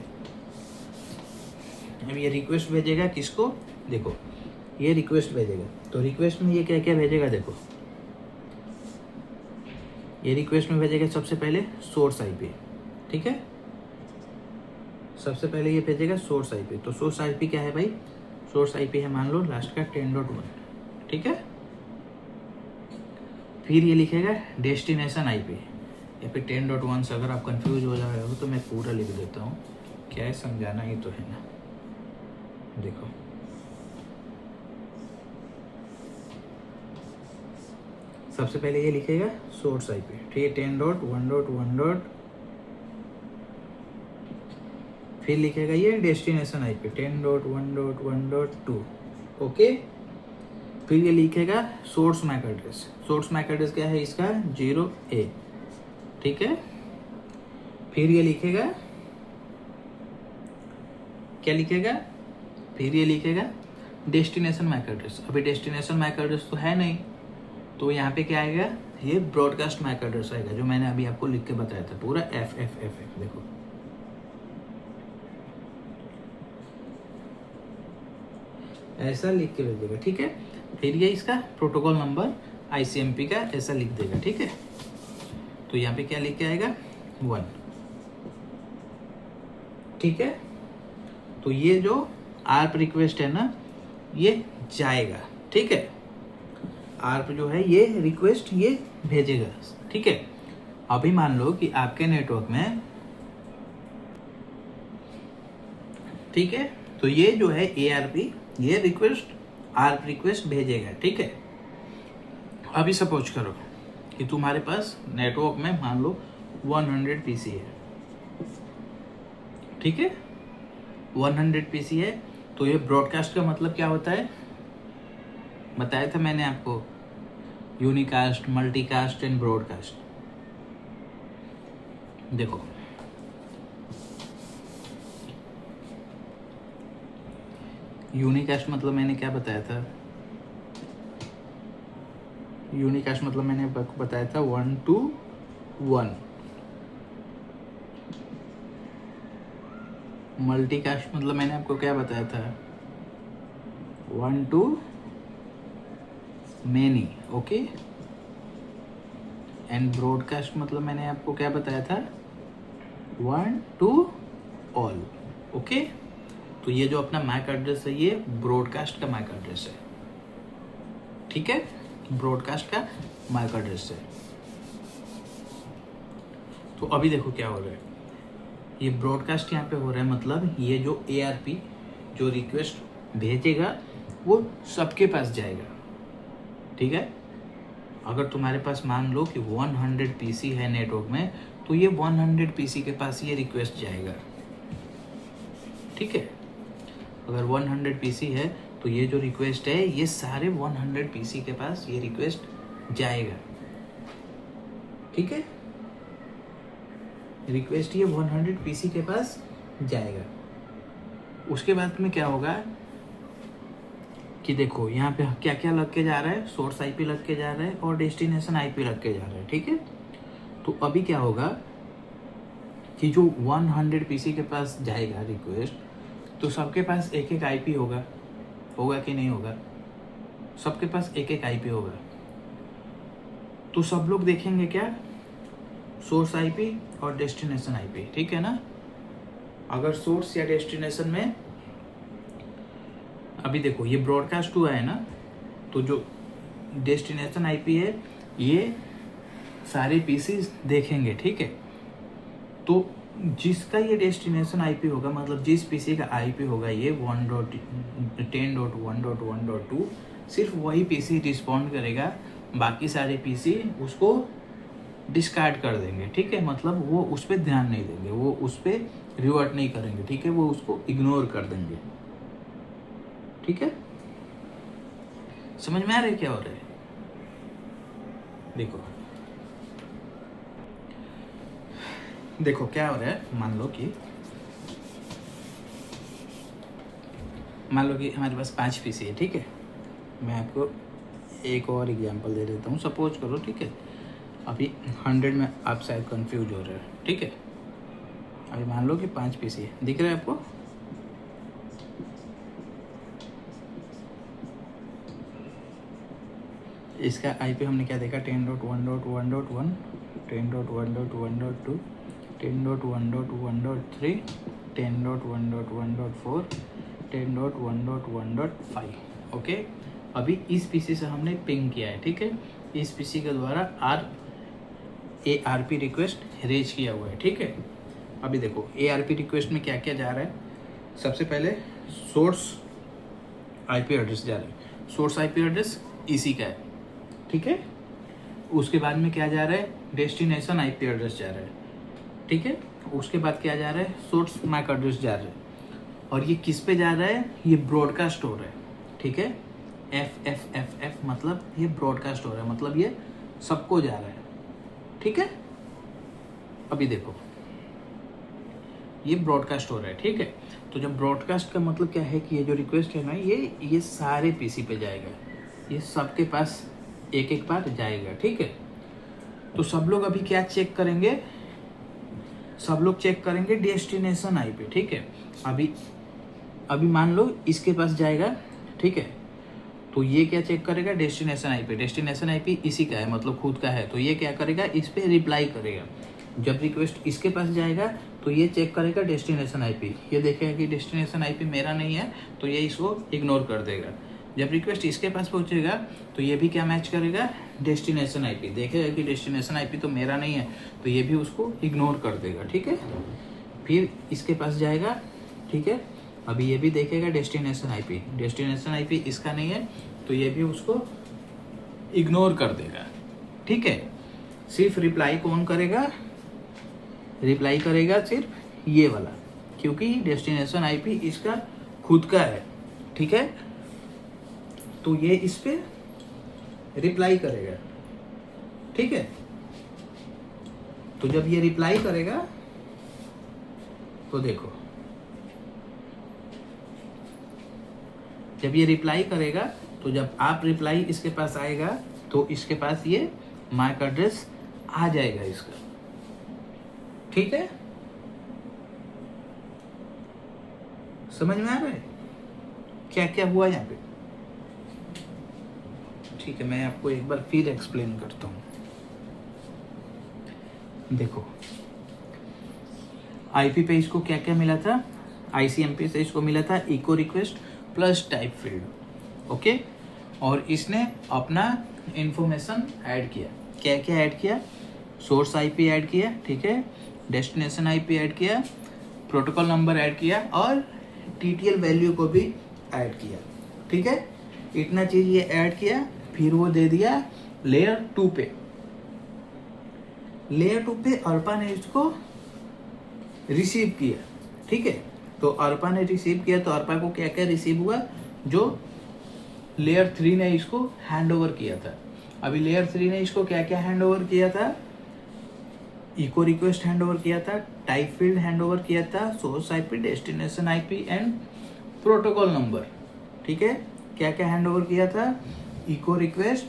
अब ये रिक्वेस्ट भेजेगा किसको, देखो ये रिक्वेस्ट भेजेगा, तो रिक्वेस्ट में ये क्या क्या भेजेगा, देखो ये रिक्वेस्ट में भेजेगा सबसे पहले सोर्स IP, ठीक है। सबसे पहले ये भेजेगा सोर्स IP, तो सोर्स IP क्या है भाई, सोर्स IP है मान लो लास्ट का 10.1, ठीक है। फिर ये लिखेगा डेस्टिनेशन IP या फिर 10.1 से अगर आप कंफ्यूज हो जा रहे हो तो मैं पूरा लिख देता हूँ, क्या है समझाना ही तो है ना। देखो सबसे पहले ये लिखेगा सोर्स IP, ठीक है, 10.1.1. फिर लिखेगा ये डेस्टिनेशन IP 10.1.1.2, ओके। फिर ये लिखेगा source MAC address, source MAC address क्या है इसका 0A, ठीक है। फिर ये लिखेगा क्या लिखेगा, फिर ये लिखेगा डेस्टिनेशन मैक एड्रेस। अभी डेस्टिनेशन मैक एड्रेस तो है नहीं, तो यहाँ पे क्या आएगा, ये ब्रॉडकास्ट मैक एड्रेस आएगा, जो मैंने अभी आपको लिख के बताया था पूरा एफ एफ एफ एफ, देखो ऐसा लिख के भेजेगा, ठीक है। फिर ये इसका प्रोटोकॉल नंबर ICMP का ऐसा लिख देगा, ठीक है। तो यहाँ पे क्या लिख के आएगा 1, ठीक है। तो ये जो आर्प रिक्वेस्ट है ना, ये जाएगा, ठीक है। आर्प जो है ये रिक्वेस्ट ये भेजेगा, ठीक है। अभी मान लो कि आपके नेटवर्क में, ठीक है, तो ये जो है ARP ये रिक्वेस्ट आर्प रिक्वेस्ट भेजेगा, ठीक है। अभी सपोज करो कि तुम्हारे पास नेटवर्क में मान लो 100 PC है, ठीक है, 100 PC है। तो ये ब्रॉडकास्ट का मतलब क्या होता है, बताया था मैंने आपको, यूनिकास्ट, मल्टीकास्ट एंड ब्रॉडकास्ट। देखो यूनिकास्ट मतलब मैंने क्या बताया था, यूनिकास्ट मतलब मैंने आपको बताया था 1 to 1। मल्टीकास्ट मतलब मैंने आपको क्या बताया था, 1 to many, okay. And broadcast मतलब मैंने आपको क्या बताया था, 1 to all, ओके। तो ये जो अपना मैक एड्रेस है ये ब्रॉडकास्ट का मैक एड्रेस है, ठीक है, ब्रॉडकास्ट का मैक एड्रेस है। तो अभी देखो क्या हो रहा है, ये ब्रॉडकास्ट यहाँ पे हो रहा है, मतलब ये जो ARP जो रिक्वेस्ट भेजेगा वो सबके पास जाएगा, ठीक है। अगर तुम्हारे पास मान लो कि 100 PC है नेटवर्क में, तो ये 100 PC के पास ये रिक्वेस्ट जाएगा, ठीक है। अगर 100 PC है तो ये जो रिक्वेस्ट है ये सारे 100 PC के पास ये रिक्वेस्ट जाएगा, ठीक है। रिक्वेस्ट ये 100 PC के पास जाएगा। उसके बाद में क्या होगा कि देखो यहाँ पे क्या क्या लग के जा रहा है, सोर्स IP लग के जा रहा है और डेस्टिनेशन IP लग के जा रहा है, ठीक है। तो अभी क्या होगा कि जो 100 पीसी के पास जाएगा रिक्वेस्ट, तो सबके पास एक एक आईपी होगा कि नहीं होगा? सबके पास एक एक आईपी होगा। तो सब लोग देखेंगे क्या? सोर्स आईपी और डेस्टिनेशन आईपी, ठीक है ना? अगर सोर्स या डेस्टिनेशन में, अभी देखो ये ब्रॉडकास्ट हुआ है ना, तो जो डेस्टिनेशन आईपी है ये सारे पीसी देखेंगे, ठीक है? तो जिसका ये डेस्टिनेशन आईपी होगा, मतलब जिस पीसी का आईपी होगा ये 1.10.1.1.2, सिर्फ वही पीसी रिस्पॉन्ड करेगा, बाकी सारे पीसी उसको डिस्कार्ड कर देंगे, ठीक है? मतलब वो उस पर ध्यान नहीं देंगे, वो उस पर रिवर्ट नहीं करेंगे, ठीक है? वो उसको इग्नोर कर देंगे, ठीक है? समझ में आ रहा है क्या हो रहा है? देखो क्या हो रहा है। मान लो कि हमारे पास 5 पीसी है, ठीक है? मैं आपको एक और एग्जांपल दे देता हूँ। सपोज करो, ठीक है, अभी 100 में आप शायद कंफ्यूज हो रहे हो, ठीक है? अभी मान लो कि 5 पीसी है, दिख रहा है आपको? इसका आईपी हमने क्या देखा? 10.1.1.1, 10.1.1.2, 10.1.1.3, 10.1.1.4, 10.1.1.5। ओके, अभी इस पीसी से हमने पिंग किया है, ठीक है? इस पीसी के द्वारा ARP रिक्वेस्ट रेज किया हुआ है, ठीक है? अभी देखो ARP रिक्वेस्ट में क्या क्या जा रहा है। सबसे पहले सोर्स आईपी एड्रेस जा रहा है, सोर्स आईपी एड्रेस इसी का है, ठीक है? उसके बाद में क्या जा रहा है? डेस्टिनेशन आईपी एड्रेस जा रहा है, ठीक है? उसके बाद क्या जा रहा है? सोर्स मैक एड्रेस जा रहा है। और ये किस पे जा रहा है? ये ब्रॉडकास्ट हो रहा है, ठीक है? FFFF मतलब ये ब्रॉडकास्ट हो रहा है, मतलब ये सबको जा रहा है, ठीक है? अभी देखो ये ब्रॉडकास्ट हो रहा है, ठीक है? तो जब ब्रॉडकास्ट का मतलब क्या है कि ये जो रिक्वेस्ट है ना, ये सारे पीसी पे जाएगा, ये सबके पास एक एक बार जाएगा, ठीक है? तो सब लोग अभी क्या चेक करेंगे? सब लोग चेक करेंगे डेस्टिनेशन आईपी, ठीक है? अभी मान लो इसके पास जाएगा, ठीक है? तो ये क्या चेक करेगा? Destination IP. डेस्टिनेशन आईपी इसी का है, मतलब खुद का है, तो ये क्या करेगा? इस पे रिप्लाई करेगा। जब रिक्वेस्ट इसके पास जाएगा तो ये चेक करेगा डेस्टिनेशन आईपी, ये देखेगा कि डेस्टिनेशन आईपी मेरा नहीं है, तो ये इसको इग्नोर कर देगा। जब रिक्वेस्ट इसके पास पहुंचेगा तो ये भी क्या मैच करेगा? डेस्टिनेशन आईपी, देखेगा कि डेस्टिनेशन आईपी तो मेरा नहीं है, तो ये भी उसको इग्नोर कर देगा, ठीक है? फिर इसके पास जाएगा, ठीक है? अभी ये भी देखेगा डेस्टिनेशन आईपी, डेस्टिनेशन आईपी इसका नहीं है, तो ये भी उसको इग्नोर कर देगा, ठीक है? सिर्फ रिप्लाई कौन करेगा? रिप्लाई करेगा सिर्फ ये वाला, क्योंकि डेस्टिनेशन आईपी इसका खुद का है, ठीक है? तो ये इस पे रिप्लाई करेगा, ठीक है? तो जब ये रिप्लाई करेगा तो देखो, जब ये रिप्लाई करेगा तो जब आप रिप्लाई इसके पास आएगा तो इसके पास ये मैक एड्रेस आ जाएगा इसका, ठीक है? समझ में आ रहा है क्या क्या हुआ यहाँ पे? ठीक है, मैं आपको एक बार फिर एक्सप्लेन करता हूँ। देखो आईपी पे इसको क्या क्या मिला था? ICMP से इसको मिला था echo request plus type field, okay? और इसने अपना इंफॉर्मेशन ऐड किया। क्या क्या ऐड किया? सोर्स आईपी ऐड किया, ठीक है? डेस्टिनेशन आईपी ऐड किया, प्रोटोकॉल नंबर ऐड किया और TTL वैल्यू को भी ऐड किया, ठीक है? इतना चीज ये ऐड किया, फिर वो दे दिया लेयर 2 पे। लेयर 2 पे अर्पा ने इसको रिसीव किया, ठीक है? तो अर्पा ने रिसीव किया, तो अर्पा को क्या क्या रिसीव हुआ? जो लेयर 3 ने इसको हैंड ओवर किया था। अभी लेयर 3 ने इसको क्या क्या हैंड ओवर किया था? इको रिक्वेस्ट हैंड ओवर किया था, टाइप फील्ड हैंड ओवर किया था, source IP, destination IP and protocol number, ठीक है? क्या क्या हैंड ओवर किया था? Echo request,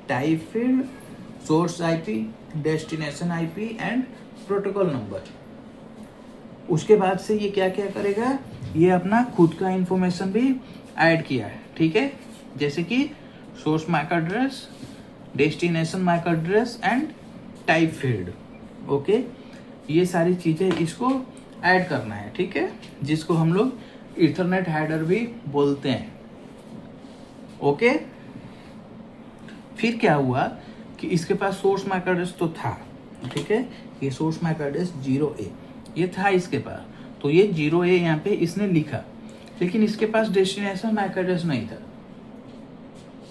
type field, source IP destination IP and protocol number. उसके बाद से ये क्या क्या करेगा, ये अपना खुद का इंफॉर्मेशन भी ऐड किया है, ठीक है, जैसे कि source MAC address, destination MAC address and type field. Okay, ये सारी चीज़ें इसको ऐड करना है, ठीक है, जिसको हम लोग इथरनेट हेडर भी बोलते हैं। ओके, फिर क्या हुआ कि इसके पास सोर्स मैक एड्रेस तो था, ठीक है, ये सोर्स मैक एड्रेस 0A ये था इसके पास, तो ये 0A यहाँ पे इसने लिखा, लेकिन इसके पास डेस्टिनेशन मैक एड्रेस नहीं था,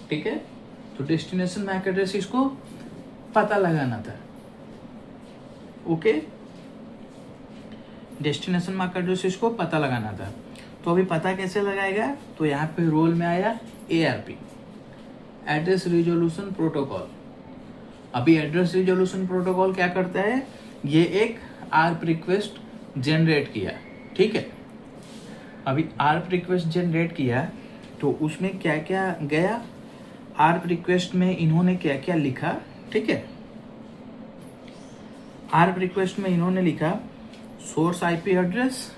ठीक है, तो डेस्टिनेशन मैक एड्रेस इसको पता लगाना था। ओके, डेस्टिनेशन मैक एड्रेस इसको पता लगाना था, तो अभी पता कैसे लगाएगा, तो यहाँ पे रोल में आया ARP, एड्रेस रिजोल्यूशन प्रोटोकॉल। अभी एड्रेस रिजोल्यूशन प्रोटोकॉल क्या करता है, ये एक ARP रिक्वेस्ट जनरेट किया, ठीक है, अभी ARP रिक्वेस्ट जनरेट किया तो उसमें क्या क्या गया, ARP रिक्वेस्ट में इन्होंने क्या क्या लिखा, ठीक है, ARP रिक्वेस्ट में इन्होंने लिखा source IP address,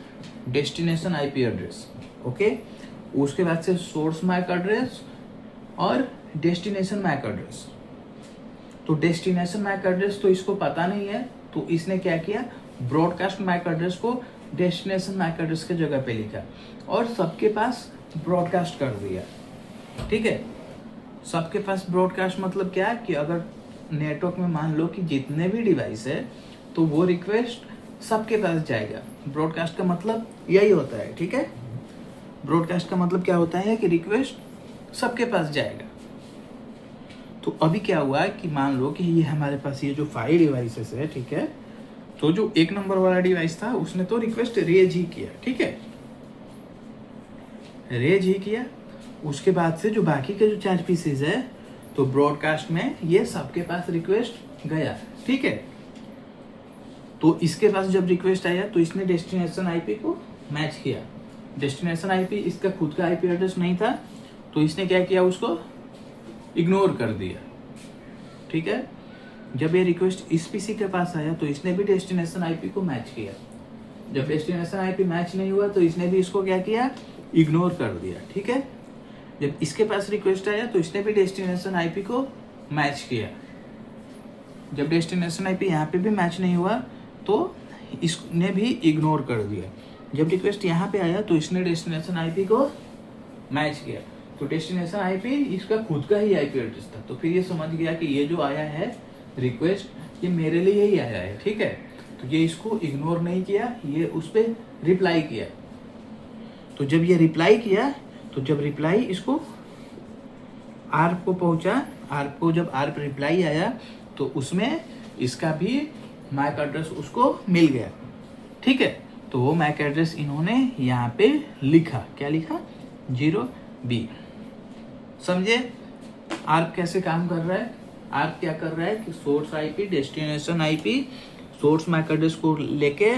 destination IP address. Okay, उसके बाद से सोर्स मैक एड्रेस और डेस्टिनेशन मैक एड्रेस। तो डेस्टिनेशन मैक एड्रेस तो इसको पता नहीं है, तो इसने क्या किया, ब्रॉडकास्ट मैक एड्रेस को डेस्टिनेशन मैक एड्रेस के जगह पे लिखा और सबके पास ब्रॉडकास्ट कर दिया, ठीक है। सबके पास ब्रॉडकास्ट मतलब क्या, कि अगर नेटवर्क में मान लो कि जितने भी डिवाइस है तो वो रिक्वेस्ट सबके पास जाएगा। ब्रॉडकास्ट का मतलब यही होता है, ठीक है, ब्रॉडकास्ट का मतलब क्या होता है कि रिक्वेस्ट सबके पास जाएगा। तो अभी क्या हुआ कि मान लो कि ये हमारे पास ये जो 5 डिवाइसेस है, ठीक है, तो जो 1 नंबर वाला डिवाइस था उसने तो रिक्वेस्ट रेज ही किया, ठीक है, रेज ही किया। उसके बाद से जो बाकी के जो 4 पीसेज है तो ब्रॉडकास्ट में ये सबके पास रिक्वेस्ट गया, ठीक है। तो इसके पास जब रिक्वेस्ट आया तो इसने डेस्टिनेशन आईपी को मैच किया। डेस्टिनेशन आईपी इसका खुद का आईपी एड्रेस नहीं था, तो इसने क्या किया, उसको इग्नोर कर दिया, ठीक है। जब ये रिक्वेस्ट इस पीसी के पास आया तो इसने भी डेस्टिनेशन आईपी को मैच किया। जब डेस्टिनेशन आईपी मैच नहीं हुआ तो इसने भी इसको क्या किया, इग्नोर कर दिया, ठीक है। जब इसके पास रिक्वेस्ट आया तो इसने भी डेस्टिनेशन आईपी को मैच किया। जब डेस्टिनेशन आईपी यहाँ पे भी मैच नहीं हुआ तो इसने भी इग्नोर कर दिया। जब रिक्वेस्ट यहाँ पे आया तो इसने डेस्टिनेशन आईपी को मैच किया। तो डेस्टिनेशन आईपी इसका खुद का ही आईपी एड्रेस था, तो फिर ये समझ गया कि ये जो आया है रिक्वेस्ट ये मेरे लिए ही आया है, ठीक है। तो ये इसको इग्नोर नहीं किया, ये उस पर रिप्लाई किया। तो जब ये रिप्लाई किया तो जब रिप्लाई इसको आर्प को पहुंचा, आर्प को जब आर्प रिप्लाई आया तो उसमें इसका भी मैक एड्रेस उसको मिल गया, ठीक है। तो वो मैक एड्रेस इन्होंने यहाँ पे लिखा, क्या लिखा, 0B। समझे आर्प कैसे काम कर रहा है। आर्प क्या कर रहा है कि source IP, destination IP, source MAC address को लेके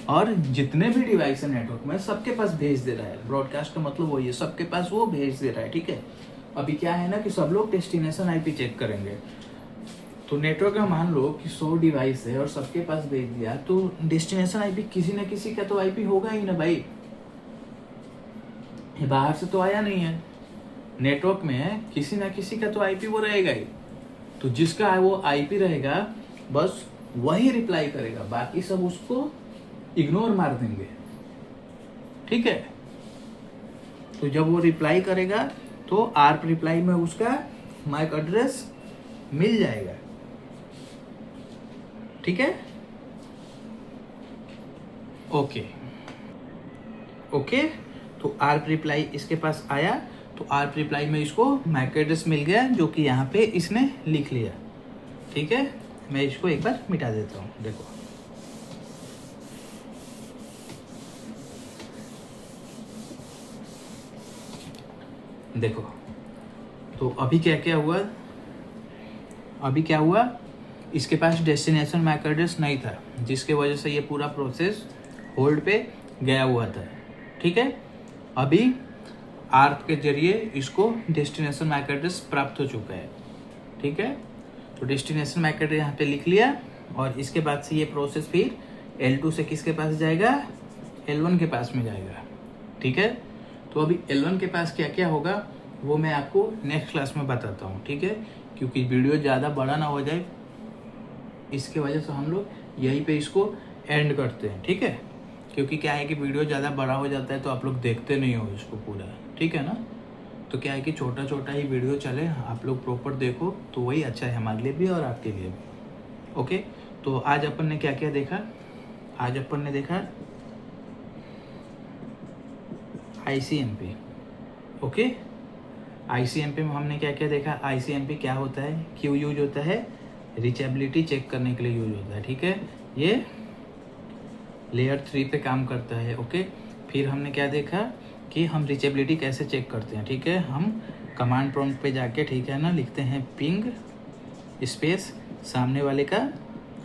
और जितने भी डिवाइस है नेटवर्क में सबके पास भेज दे रहा है। ब्रॉडकास्ट का मतलब वही है, सबके पास वो भेज दे रहा है, ठीक है। अभी क्या है ना कि सब लोग डेस्टिनेशन आईपी चेक करेंगे, तो नेटवर्क में मान लो कि 100 डिवाइस है और सबके पास भेज दिया, तो डेस्टिनेशन आईपी किसी न किसी का तो आईपी होगा ही ना भाई, ये बाहर से तो आया नहीं है। नेटवर्क में किसी न किसी का तो आईपी वो रहेगा ही, तो जिसका वो आईपी रहेगा बस वही रिप्लाई करेगा, बाकी सब उसको इग्नोर मार देंगे, ठीक है। तो जब वो रिप्लाई करेगा तो आर्प रिप्लाई में उसका मैक एड्रेस मिल जाएगा, ठीक है। ओके ओके, तो आर्प रिप्लाई इसके पास आया, तो आर्प रिप्लाई में इसको मैक एड्रेस मिल गया जो कि यहाँ पे इसने लिख लिया, ठीक है। मैं इसको एक बार मिटा देता हूँ, देखो देखो। तो अभी क्या क्या हुआ, अभी क्या हुआ, इसके पास डेस्टिनेशन मैक एड्रेस नहीं था, जिसके वजह से ये पूरा प्रोसेस होल्ड पे गया हुआ था, ठीक है। अभी आर्प के जरिए इसको डेस्टिनेशन मैक एड्रेस प्राप्त हो चुका है, ठीक है। तो डेस्टिनेशन मैक एड्रेस यहाँ पे लिख लिया, और इसके बाद से ये प्रोसेस फिर L2 से किसके पास जाएगा, L1 के पास में जाएगा। ठीक है, तो अभी L1 के पास क्या क्या होगा वो मैं आपको नेक्स्ट क्लास में बताता हूँ। ठीक है, क्योंकि वीडियो ज़्यादा बड़ा ना हो जाए, इसके वजह से हम लोग यहीं पे इसको एंड करते हैं। ठीक है, क्योंकि क्या है कि वीडियो ज़्यादा बड़ा हो जाता है तो आप लोग देखते नहीं हो इसको पूरा। ठीक है ना, तो क्या है कि छोटा छोटा ही वीडियो चले, आप लोग प्रॉपर देखो तो वही अच्छा है हमारे लिए भी और आपके लिए भी। ओके, तो आज अपन ने क्या क्या देखा, आज अपन ने देखा ICMP। ओके, ICMP में हमने क्या क्या देखा, ICMP क्या होता है, क्यों यूज होता है, रीचेबिलिटी चेक करने के लिए यूज होता है। ठीक है, ये लेयर 3 पे काम करता है। ओके, फिर हमने क्या देखा कि हम रीचेबिलिटी कैसे चेक करते हैं। ठीक है, हम कमांड प्रॉम्प्ट पे जाके, ठीक है ना, लिखते हैं पिंग स्पेस सामने वाले का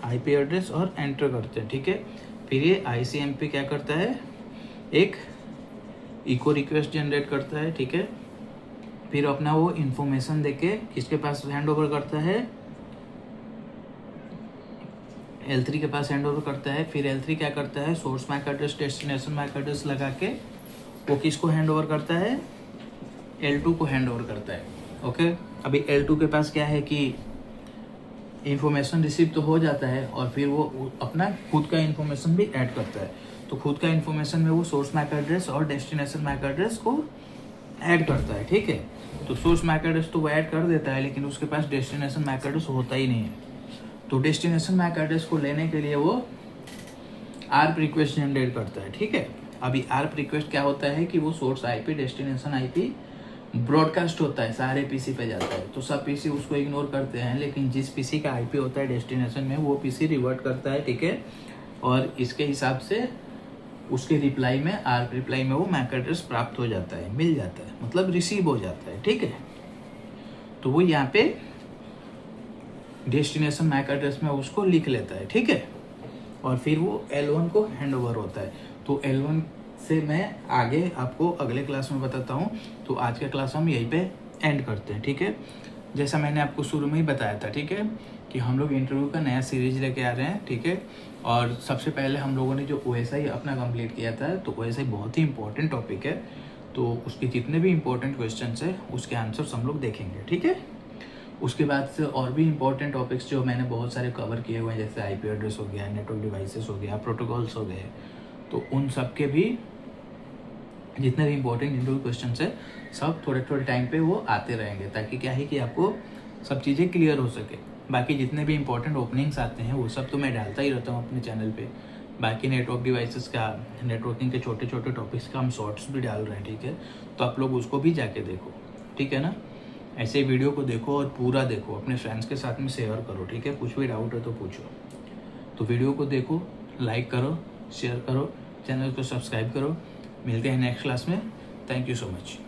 IP एड्रेस और एंटर करते हैं। ठीक है, फिर ये ICMP क्या करता है, एक इको रिक्वेस्ट जनरेट करता है। ठीक है, फिर अपना वो इंफॉर्मेशन देके किसके पास हैंड ओवर करता है, L3 के पास हैंड ओवर करता है। फिर L3 क्या करता है, source MAC address destination MAC address लगा के वो किसको हैंड ओवर करता है, L2 को हैंड ओवर करता है। ओके, अभी L2 के पास क्या है कि इंफॉर्मेशन रिसीव तो हो जाता है, और फिर वो अपना खुद का इंफॉर्मेशन भी ऐड करता है। तो खुद का इंफॉर्मेशन में वो सोर्स मैक एड्रेस और डेस्टिनेशन मैक एड्रेस को ऐड करता है। ठीक है, तो सोर्स मैक एड्रेस तो वो ऐड कर देता है, लेकिन उसके पास डेस्टिनेशन मैक एड्रेस होता ही नहीं है। तो डेस्टिनेशन मैक एड्रेस को लेने के लिए वो ARP रिक्वेस्ट जनरेट करता है। ठीक है, अभी ARP रिक्वेस्ट क्या होता है कि वो source IP destination IP broadcast होता है, सारे पीसी पे जाता है। तो सब पीसी उसको इग्नोर करते हैं, लेकिन जिस पीसी का IP होता है डेस्टिनेशन में वो पीसी रिवर्ट करता है। ठीक है, और इसके हिसाब से उसके रिप्लाई में, ARP रिप्लाई में वो मैक एड्रेस प्राप्त हो जाता है, मिल जाता है, मतलब रिसीव हो जाता है। ठीक है, तो वो यहाँ पे डेस्टिनेशन मैक एड्रेस में उसको लिख लेता है। ठीक है, और फिर वो L1 को हैंड ओवर होता है। तो L1 से मैं आगे आपको अगले क्लास में बताता हूँ। तो आज का क्लास हम यहीं पे एंड करते हैं। ठीक है, जैसा मैंने आपको शुरू में ही बताया था, ठीक है, कि हम लोग इंटरव्यू का नया सीरीज लेके आ रहे हैं। ठीक है, और सबसे पहले हम लोगों ने जो OSI अपना कंप्लीट किया था, तो OSI बहुत ही इंपॉर्टेंट टॉपिक है। तो उसके जितने भी इंपॉर्टेंट क्वेश्चन है उसके आंसर्स हम लोग देखेंगे। ठीक है, उसके बाद से और भी इंपॉर्टेंट टॉपिक्स जो मैंने बहुत सारे कवर किए हुए हैं, जैसे IP एड्रेस हो गया, नेटवर्क डिवाइसेस हो गया, प्रोटोकॉल्स हो गए, तो उन सब के भी जितने भी इंपॉर्टेंट इंटरव्यू क्वेश्चन है सब थोड़े थोड़े टाइम पे वो आते रहेंगे, ताकि क्या है कि आपको सब चीज़ें क्लियर हो सके। बाकी जितने भी इंपॉर्टेंट ओपनिंग्स आते हैं वो सब तो मैं डालता ही रहता हूँ अपने चैनल पे। बाकी नेटवर्क डिवाइसेस का, नेटवर्किंग के छोटे छोटे टॉपिक्स का हम शॉर्ट्स भी डाल रहे हैं। ठीक है, तो आप लोग उसको भी जाके देखो। ठीक है ना, ऐसे वीडियो को देखो और पूरा देखो, अपने फ्रेंड्स के साथ में शेयर करो। ठीक है, कुछ भी डाउट है तो पूछो। तो वीडियो को देखो, लाइक करो, शेयर करो, चैनल को सब्सक्राइब करो। मिलते हैं नेक्स्ट क्लास में। Thank you so much.